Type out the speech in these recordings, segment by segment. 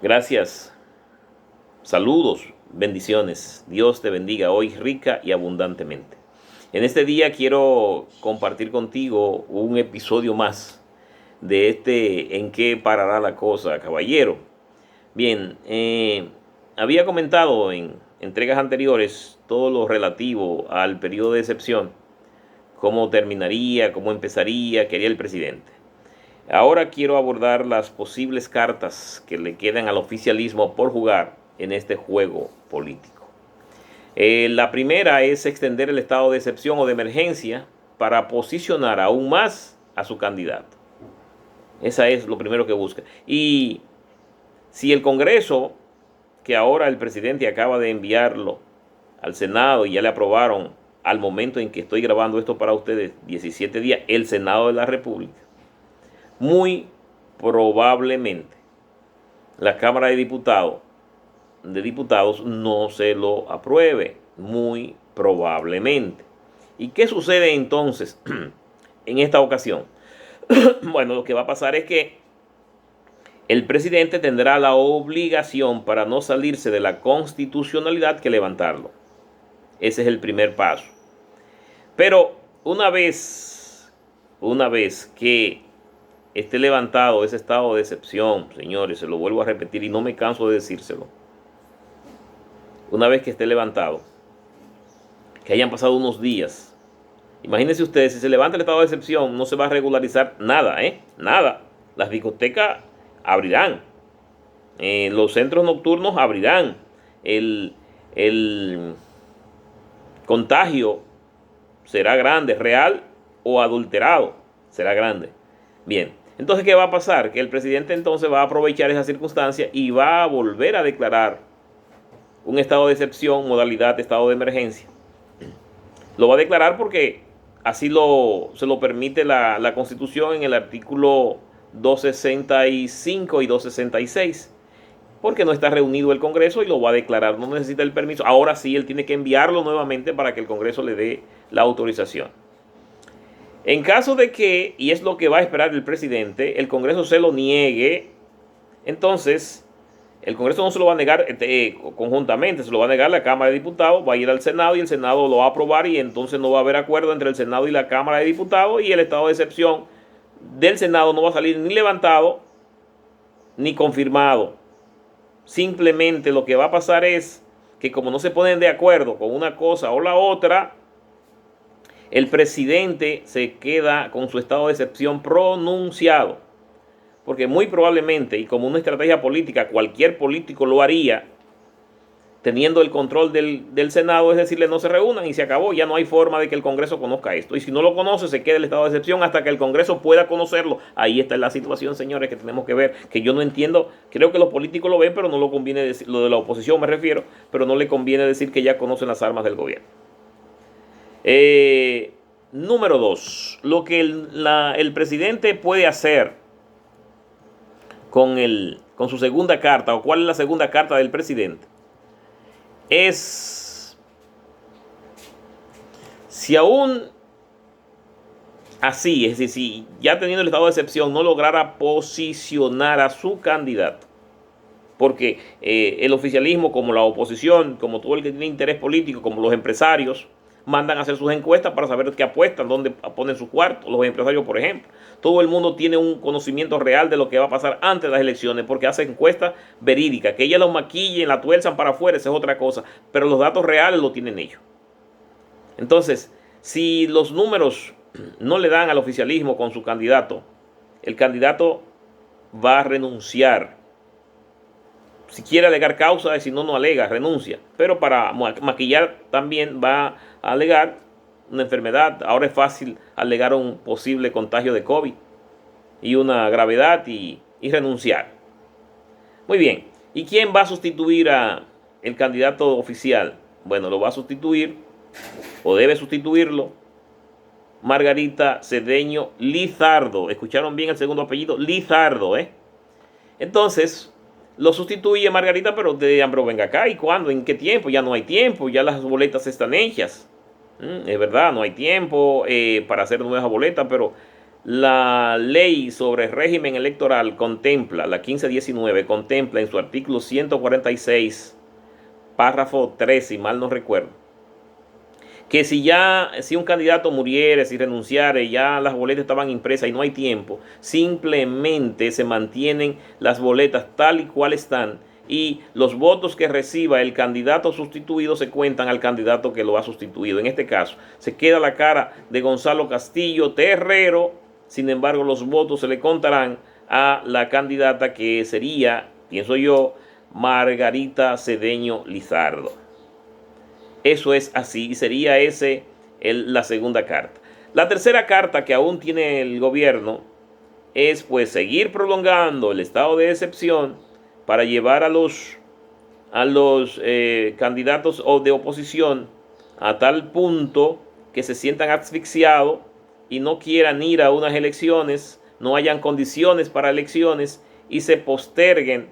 Gracias, saludos, bendiciones. Dios te bendiga hoy rica y abundantemente. En este día quiero compartir contigo un episodio más de este ¿En qué parará la cosa, caballero? Bien, había comentado en entregas anteriores todo lo relativo al periodo de excepción, cómo terminaría, cómo empezaría, quería el presidente. Ahora quiero abordar las posibles cartas que le quedan al oficialismo por jugar en este juego político. La primera es extender el estado de excepción o de emergencia para posicionar aún más a su candidato. Esa es lo primero que busca. Y si el Congreso, que ahora el presidente acaba de enviarlo al Senado y ya le aprobaron al momento en que estoy grabando esto para ustedes, 17 días, el Senado de la República, muy probablemente la Cámara de Diputados no se lo apruebe, muy probablemente. ¿Y qué sucede entonces en esta ocasión? Bueno, lo que va a pasar es que el presidente tendrá la obligación, para no salirse de la constitucionalidad, que levantarlo. Ese es el primer paso. Pero una vez que esté levantado ese estado de excepción, señores, se lo vuelvo a repetir y no me canso de decírselo. Una vez que esté levantado, que hayan pasado unos días, imagínense ustedes, si se levanta el estado de excepción, no se va a regularizar nada, nada. Las discotecas abrirán, los centros nocturnos abrirán, el contagio será grande, real o adulterado, será grande. Bien, entonces, ¿qué va a pasar? Que el presidente entonces va a aprovechar esa circunstancia y va a volver a declarar un estado de excepción, modalidad de estado de emergencia. Lo va a declarar porque así se lo permite la Constitución en el artículo 265 y 266. Porque no está reunido el Congreso y lo va a declarar, no necesita el permiso. Ahora sí, él tiene que enviarlo nuevamente para que el Congreso le dé la autorización. En caso de que, y es lo que va a esperar el presidente, el Congreso se lo niegue, entonces el Congreso no se lo va a negar conjuntamente, se lo va a negar la Cámara de Diputados, va a ir al Senado y el Senado lo va a aprobar y entonces no va a haber acuerdo entre el Senado y la Cámara de Diputados y el estado de excepción del Senado no va a salir ni levantado ni confirmado. Simplemente lo que va a pasar es que, como no se ponen de acuerdo con una cosa o la otra, el presidente se queda con su estado de excepción pronunciado. Porque muy probablemente, y como una estrategia política, cualquier político lo haría, teniendo el control del Senado, es decirle, no se reúnan y se acabó, ya no hay forma de que el Congreso conozca esto. Y si no lo conoce, se queda el estado de excepción hasta que el Congreso pueda conocerlo. Ahí está la situación, señores, que tenemos que ver, que yo no entiendo. Creo que los políticos lo ven, pero no lo conviene decir, lo de la oposición me refiero, pero no le conviene decir que ya conocen las armas del gobierno. Número 2, lo que el presidente puede hacer con su segunda carta, o cuál es la segunda carta del presidente, es, si aún así, es decir, si ya teniendo el estado de excepción no lograra posicionar a su candidato, porque el oficialismo, como la oposición, como todo el que tiene interés político, como los empresarios, mandan a hacer sus encuestas para saber qué apuestan, dónde ponen su cuarto. Los empresarios, por ejemplo, todo el mundo tiene un conocimiento real de lo que va a pasar antes de las elecciones, porque hacen encuestas verídicas. Que ellas los maquillen, la tuerzan para afuera, esa es otra cosa, pero los datos reales los tienen ellos. Entonces, si los números no le dan al oficialismo con su candidato, el candidato va a renunciar. Si quiere alegar causa, si no, no alega, renuncia. Pero para maquillar también va a alegar una enfermedad. Ahora es fácil alegar un posible contagio de COVID y una gravedad y renunciar. Muy bien. ¿Y quién va a sustituir a el candidato oficial? Bueno, lo va a sustituir, o debe sustituirlo, Margarita Cedeño Lizardo. ¿Escucharon bien el segundo apellido? Lizardo, Entonces, lo sustituye Margarita, pero venga acá, ¿y cuándo? ¿En qué tiempo? Ya no hay tiempo, ya las boletas están hechas. Es verdad, no hay tiempo para hacer nuevas boletas, pero La ley sobre régimen electoral contempla, la 1519, contempla en su artículo 146, párrafo 3, si mal no recuerdo, que si un candidato muriere, si renunciare, ya las boletas estaban impresas y no hay tiempo, simplemente se mantienen las boletas tal y cual están y los votos que reciba el candidato sustituido se cuentan al candidato que lo ha sustituido. En este caso, se queda la cara de Gonzalo Castillo Terrero, sin embargo, los votos se le contarán a la candidata que sería, pienso yo, Margarita Cedeño Lizardo. Eso es así y sería ese la segunda carta. La tercera carta que aún tiene el gobierno es pues seguir prolongando el estado de excepción para llevar a los candidatos de oposición a tal punto que se sientan asfixiados y no quieran ir a unas elecciones, no hayan condiciones para elecciones y se posterguen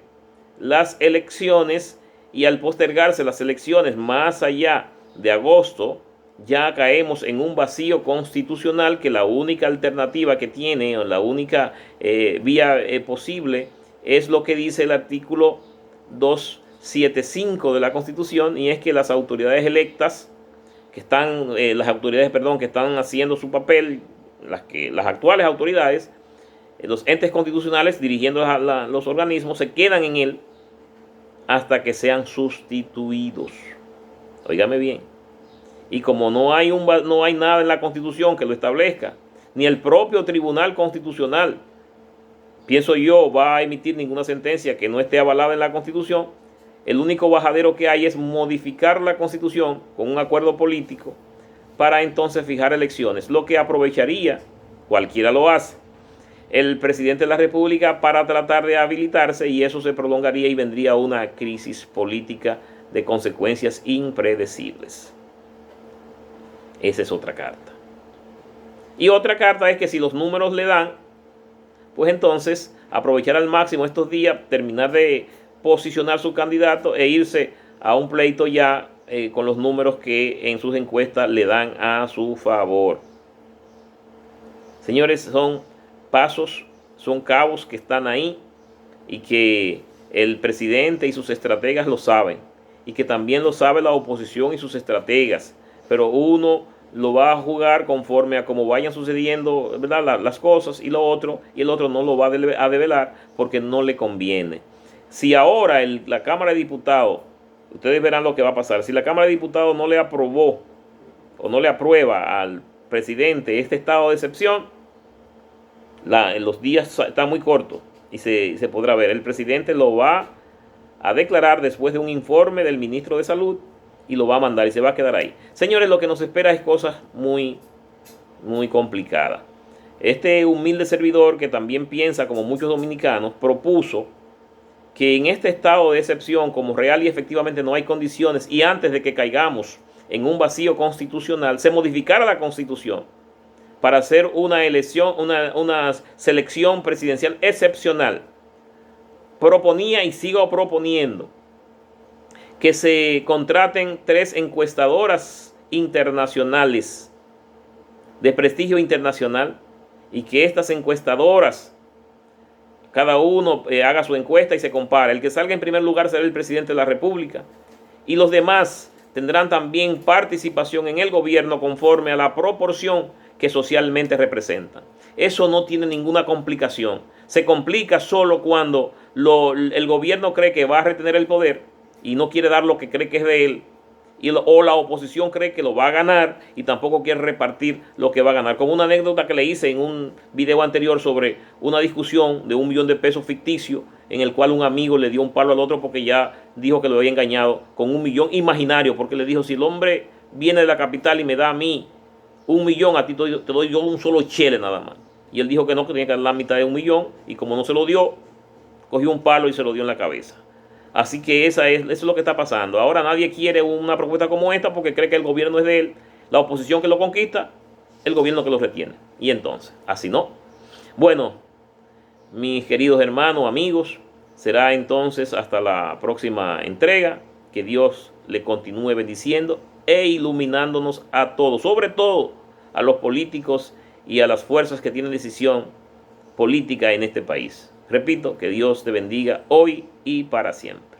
las elecciones, y al postergarse las elecciones más allá de agosto, ya caemos en un vacío constitucional que la única alternativa que tiene, o la única vía posible, es lo que dice el artículo 275 de la Constitución, y es que las autoridades electas, que están haciendo su papel, las actuales autoridades, los entes constitucionales dirigiendo los organismos, se quedan en él hasta que sean sustituidos. Óigame bien. Y como no hay nada en la Constitución que lo establezca, ni el propio Tribunal Constitucional, pienso yo, va a emitir ninguna sentencia que no esté avalada en la Constitución, el único bajadero que hay es modificar la Constitución con un acuerdo político para entonces fijar elecciones, lo que aprovecharía, cualquiera lo hace, el presidente de la República para tratar de habilitarse, y eso se prolongaría y vendría una crisis política de consecuencias impredecibles. Esa es otra carta. Y otra carta es que si los números le dan, pues entonces aprovechar al máximo estos días, terminar de posicionar su candidato e irse a un pleito ya con los números que en sus encuestas le dan a su favor. Señores, son pasos, son cabos que están ahí y que el presidente y sus estrategas lo saben, y que también lo sabe la oposición y sus estrategas, pero uno lo va a jugar conforme a cómo vayan sucediendo, ¿verdad?, las cosas, y el otro no lo va a develar porque no le conviene. Si ahora la Cámara de Diputados, ustedes verán lo que va a pasar, si la Cámara de Diputados no le aprobó o no le aprueba al presidente este estado de excepción, los días están muy cortos y se podrá ver. El presidente lo va a declarar después de un informe del ministro de Salud y lo va a mandar y se va a quedar ahí. Señores, lo que nos espera es cosas muy, muy complicadas. Este humilde servidor, que también piensa como muchos dominicanos, propuso que en este estado de excepción, como real y efectivamente no hay condiciones, y antes de que caigamos en un vacío constitucional, se modificara la Constitución para hacer una selección presidencial excepcional. Proponía y sigo proponiendo que se contraten 3 encuestadoras internacionales de prestigio internacional, y que estas encuestadoras, cada uno haga su encuesta y se compara. El que salga en primer lugar será el presidente de la República, y los demás tendrán también participación en el gobierno conforme a la proporción que socialmente representan. Eso no tiene ninguna complicación. Se complica solo cuando el gobierno cree que va a retener el poder y no quiere dar lo que cree que es de él, o la oposición cree que lo va a ganar y tampoco quiere repartir lo que va a ganar. Como una anécdota que le hice en un video anterior sobre una discusión de $1.000.000 ficticio, en el cual un amigo le dio un palo al otro porque ya dijo que lo había engañado con $1.000.000 imaginario, porque le dijo: si el hombre viene de la capital y me da a mí $1.000.000, a ti te doy yo un solo chele nada más. Y él dijo que no, que tenía que dar la mitad de $1.000.000, y como no se lo dio, cogió un palo y se lo dio en la cabeza. Así que eso es lo que está pasando. Ahora nadie quiere una propuesta como esta porque cree que el gobierno es de él, la oposición que lo conquista, el gobierno que lo retiene. Y entonces, así no. Bueno, mis queridos hermanos, amigos, será entonces hasta la próxima entrega. Que Dios le continúe bendiciendo e iluminándonos a todos, sobre todo a los políticos y a las fuerzas que tienen decisión política en este país. Repito, que Dios te bendiga hoy y para siempre.